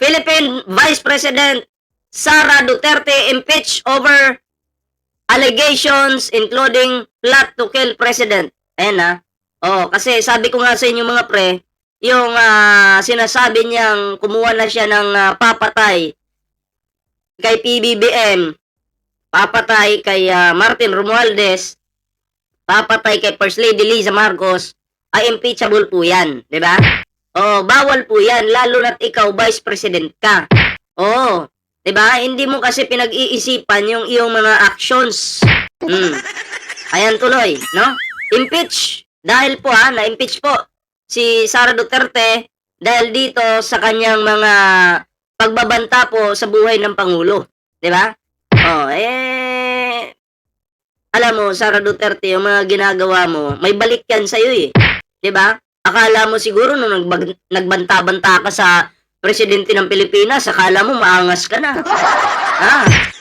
Philippine Vice President Sara Duterte impeached over allegations including plot to kill President. Ayan na. Kasi sabi ko nga sa inyo mga pre, yung sinasabi niyang kumuha na siya ng papatay kay PBBM, papatay kay Martin Romualdez, papatay kay First Lady Liza Marcos, ay impeachable po yan, di ba? Bawal po yan, lalo na't ikaw Vice President ka. Di ba? Hindi mo kasi pinag-iisipan yung iyong mga actions. Ayan tuloy, no? Impeach. Dahil po na-impeach po si Sara Duterte dahil dito sa kanyang mga pagbabanta po sa buhay ng Pangulo. Di ba? Alam mo, Sara Duterte, yung mga ginagawa mo, may balik yan sa'yo eh. Di ba? Akala mo siguro nung nagbanta-banta ka sa presidente ng Pilipinas, akala mo maangas ka na.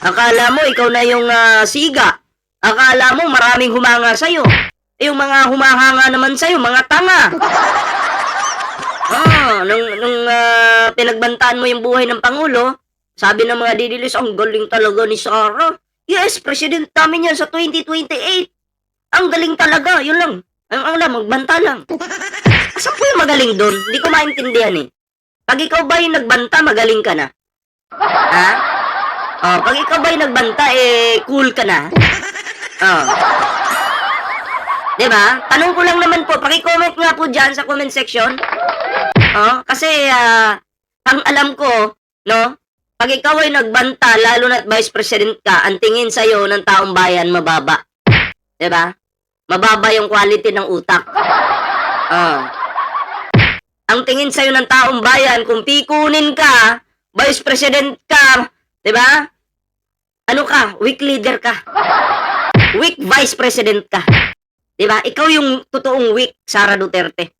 Akala mo ikaw na yung siga. Akala mo maraming humanga sa'yo. Yung mga humahanga naman sa'yo, mga tanga. Nung pinagbantaan mo yung buhay ng Pangulo, sabi ng mga didilis, ang galing talaga ni Sara. Yes, president namin yan sa 2028. Ang galing talaga, yun lang. Ang magbanta lang. Saan po yung magaling doon? Hindi ko maintindihan eh. Pag ikaw ba yung nagbanta, magaling ka na? Pag ikaw ba yung nagbanta, cool ka na? Diba? Tanong ko lang naman po, paki-comment nga po dyan sa comment section. Kasi, ang alam ko, no? Pag ikaw ay nagbanta, lalo na't Vice President ka, ang tingin sa'yo ng taong bayan, mababa. Diba? Mababa yung quality ng utak. Ang tingin sa'yo ng taong bayan, kung pikunin ka, Vice President ka, diba? Ano ka? Weak leader ka. Weak Vice President ka. Diba? Ikaw yung totoong weak, Sara Duterte.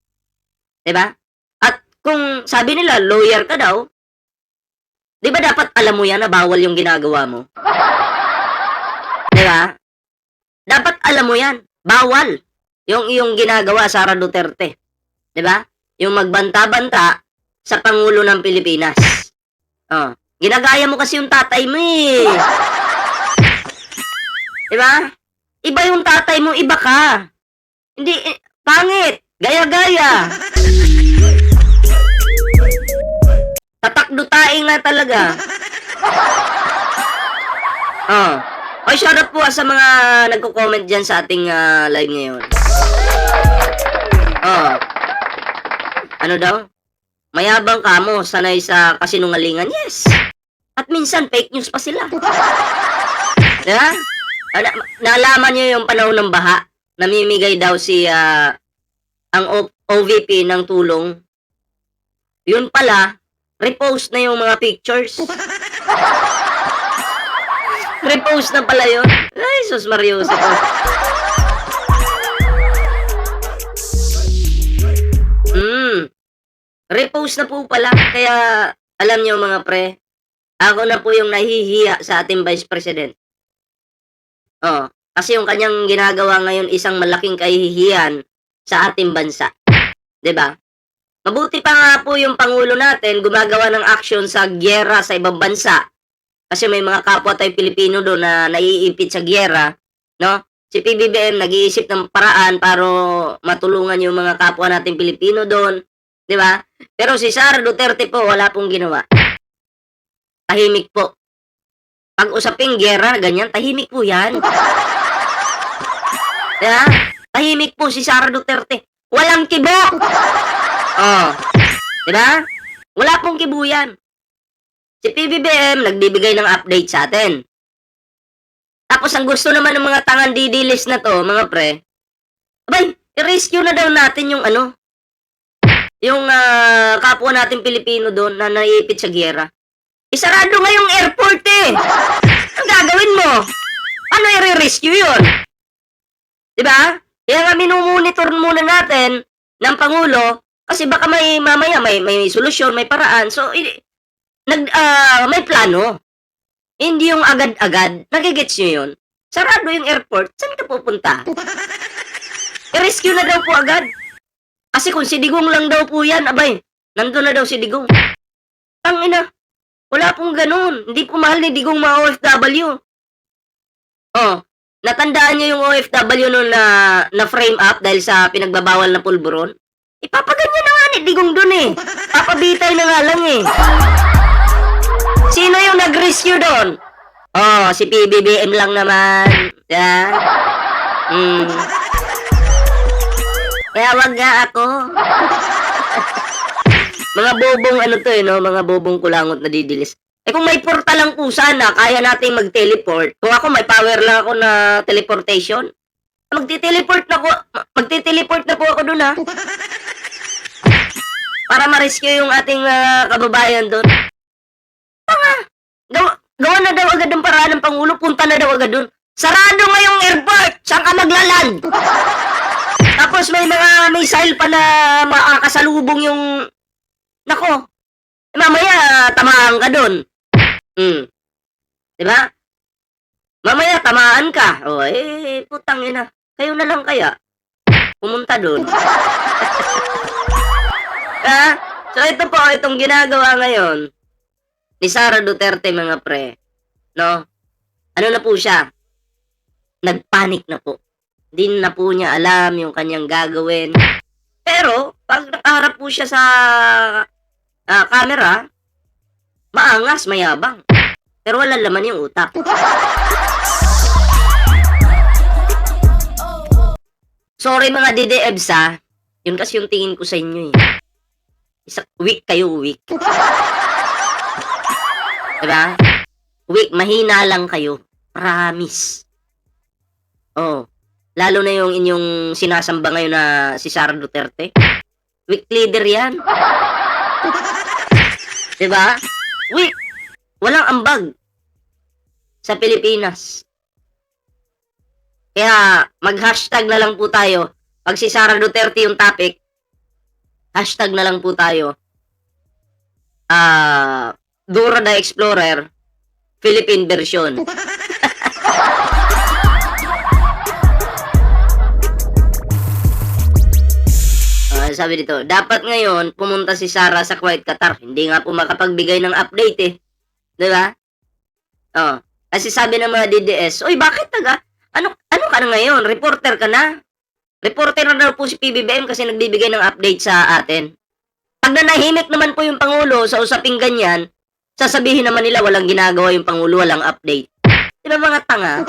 Diba? At kung sabi nila, lawyer ka daw, diba dapat alam mo yan na bawal yung ginagawa mo? Diba? Dapat alam mo yan. Bawal. Yung iyong ginagawa, Sara Duterte. Diba? Yung magbanta-banta sa Pangulo ng Pilipinas. Ginagaya mo kasi yung tatay mo eh. Diba? Iba yung tatay mo, iba ka. Hindi, pangit. Gaya-gaya. Tatakdutaing nga talaga. Shout out po sa mga nagko-comment dyan sa ating live ngayon. Ano daw? Mayabang ka mo, sanay sa kasinungalingan. Yes. At minsan, fake news pa sila. Diba? Naalaman niyo yung panahon ng baha. Namimigay daw si ang OVP ng tulong. Yun pala, repost na yung mga pictures. Repost na pala yun. Ay, sus Mariosa ko. Repost na po pala. Kaya, alam niyo mga pre, ako na po yung nahihiya sa ating Vice President. Kasi yung kanyang ginagawa ngayon isang malaking kahihiyan sa ating bansa. 'Di ba? Mabuti pa nga po yung Pangulo natin gumagawa ng action sa gyera sa ibang bansa. Kasi may mga kapwa tayong Pilipino doon na naiipit sa gyera, no? Si PBBM nag-iisip ng paraan para matulungan yung mga kapwa nating Pilipino doon, 'di ba? Pero si Sara Duterte po wala pong ginawa. Tahimik po. Pag usaping gyera, ganyan, tahimik po 'yan. Diba? Tahimik po si Sara Duterte. Walang kibo. Diba? Wala pong kibo yan. Si PBBM nagbibigay ng update sa atin. Tapos ang gusto naman ng mga tangan didilis na to, mga pre, abay, i-rescue na daw natin yung yung kapwa natin Pilipino doon na naiipit sa gyera. Isarado nga yung airport eh. Ang gagawin mo? Ano i-rescue yun? Diba? Kaya nga minumonitor muna natin ng Pangulo kasi baka mamaya may solusyon, may paraan. So, may plano. Hindi yung agad-agad. Nagigets nyo yun? Sarado yung airport. Saan ka pupunta? I-rescue na daw po agad. Kasi kung si Digong lang daw po yan, abay, nandun na daw si Digong. Tangina. Wala pong gano'n. Hindi po mahal ni Digong mga OFW. Oh, natandaan niyo yung OFW no'n na frame up dahil sa pinagbabawal na pulburon? Ipapaganyan na nga ni Digong do'n, eh. Papabitay na nga lang, eh. Sino yung nag-rescue do'n? Oh, si PBBM lang naman. Yan. Kaya wag nga ako. Mga bobong ano to, no? Mga bobong kulangot na didilis. Eh kung may portal lang po sana, kaya nating mag-teleport. Kung ako, may power lang ako na teleportation. Magti-teleport na po ako dun, ha? Para ma-rescue yung ating kababayan dun. Gawa na daw agad ng paraan ng Pangulo, punta na daw agad dun. Sarado ngayong airport! Saan ka maglaland? Tapos may mga missile pa na makakasalubong yung... Nako, mamaya tamaan ka dun. Diba? Mamaya tamaan ka. O, putang ina. Kayo na lang kaya. Pumunta dun. So ito po, itong ginagawa ngayon ni Sara Duterte, mga pre. No? Ano na po siya? Nagpanik na po. Hindi na po niya alam yung kanyang gagawin. Pero, pag nakaharap po siya sa camera, maangas, mayabang. Pero wala laman yung utak. Sorry mga DDEBs, ha. Yun kasi yung tingin ko sa inyo, eh. Weak kayo, weak. Diba? Weak, mahina lang kayo. Promise. Oh. Lalo na yung inyong sinasamba ngayon na si Sara Duterte. Weak leader yan. Diba? Weak. Walang ambag sa Pilipinas. Kaya mag-hashtag na lang po tayo. Pag si Sara Duterte yung topic, hashtag na lang po tayo. Dora the Explorer, Philippine version. Sabi dito, dapat ngayon pumunta si Sara sa Kuwait, Qatar. Hindi nga po makapagbigay ng update, eh. Diba? Oh. Kasi sabi ng mga DDS, oy, bakit ano ka na ngayon? Reporter ka na? Reporter na daw po si PBBM kasi nagbibigay ng update sa atin. Pag nanahimik naman po yung Pangulo sa usaping ganyan, sasabihin naman nila walang ginagawa yung Pangulo, walang update. Diba mga tanga?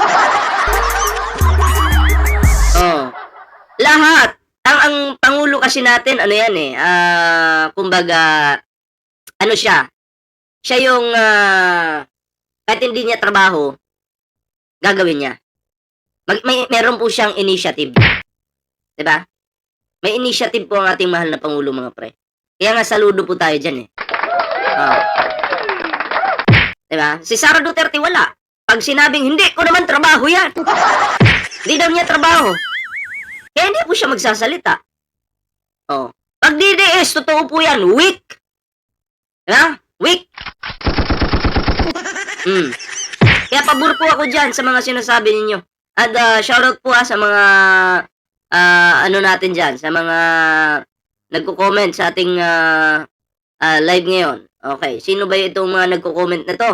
Oh. Lahat. Ang Pangulo kasi natin, ano yan, eh, kumbaga, ano siya? Siya yung, kahit hindi niya trabaho, gagawin niya. Meron po siyang initiative. Diba? May initiative po ang ating mahal na Pangulo, mga pre. Kaya nga, saludo po tayo dyan, eh. Diba? Si Sara Duterte, wala. Pag sinabing, hindi ko naman trabaho yan. Hindi daw niya trabaho. Kaya hindi po siya magsasalita. Oh. Pag DDS, totoo po yan, weak. Diba? Weak. Kaya pabor po ako dyan sa mga sinasabi ninyo. At shoutout po sa mga ano natin dyan, sa mga nagko-comment sa ating live ngayon. Okay, sino ba itong mga nagko-comment na to?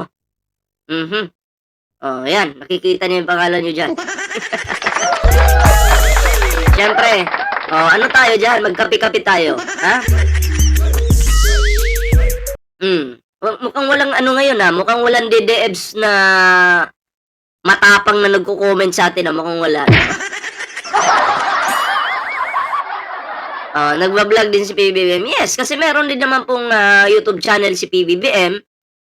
Oh, yan, nakikita niyo yung pangalan niyo dyan. Siyempre, ano tayo dyan? Magkapi-kapi tayo, ha? Mukhang walang ano ngayon, ha? Mukhang walang DDEBs na matapang na nagko-comment sa atin, ha? Mukhang wala. Nagbablog din si PBBM. Yes, kasi meron din naman pong YouTube channel si PBBM.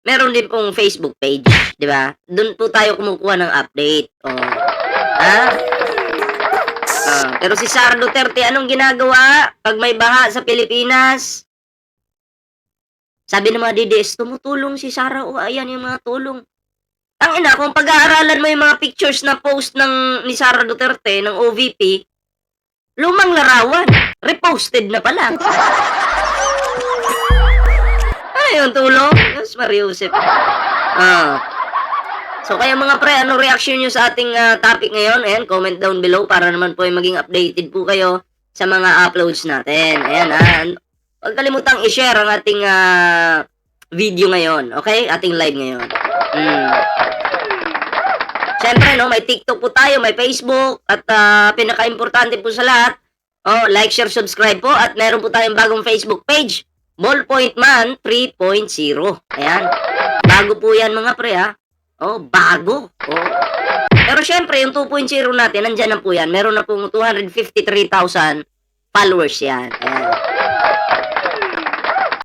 Meron din pong Facebook page, di ba? Doon po tayo kumukuha ng update. Pero si Sara Duterte, anong ginagawa pag may baha sa Pilipinas? Sabi ng mga DDS, tumutulong si Sara. Ayan yung mga tulong. Ang ina, kung pag-aaralan mo yung mga pictures na post ni Sara Duterte, ng OVP, lumang larawan. Reposted na pala. Ayun, tulong. Yes, Mariusip. So, kaya mga pre, anong reaction nyo sa ating topic ngayon? Ayan, comment down below para naman po ay maging updated po kayo sa mga uploads natin. Ayan, huwag kalimutang i-share ang ating video ngayon. Okay? Ating live ngayon. Siyempre, no, may TikTok po tayo, may Facebook, at pinaka-importante po sa lahat, like, share, subscribe po, at meron po tayong bagong Facebook page, Ballpoint Man 3.0. Ayan. Bago po yan mga pre, ha? Bago. Pero syempre, yung 2.0 natin, nandyan na po yan. Meron na pong 253,000 followers yan. Ayan.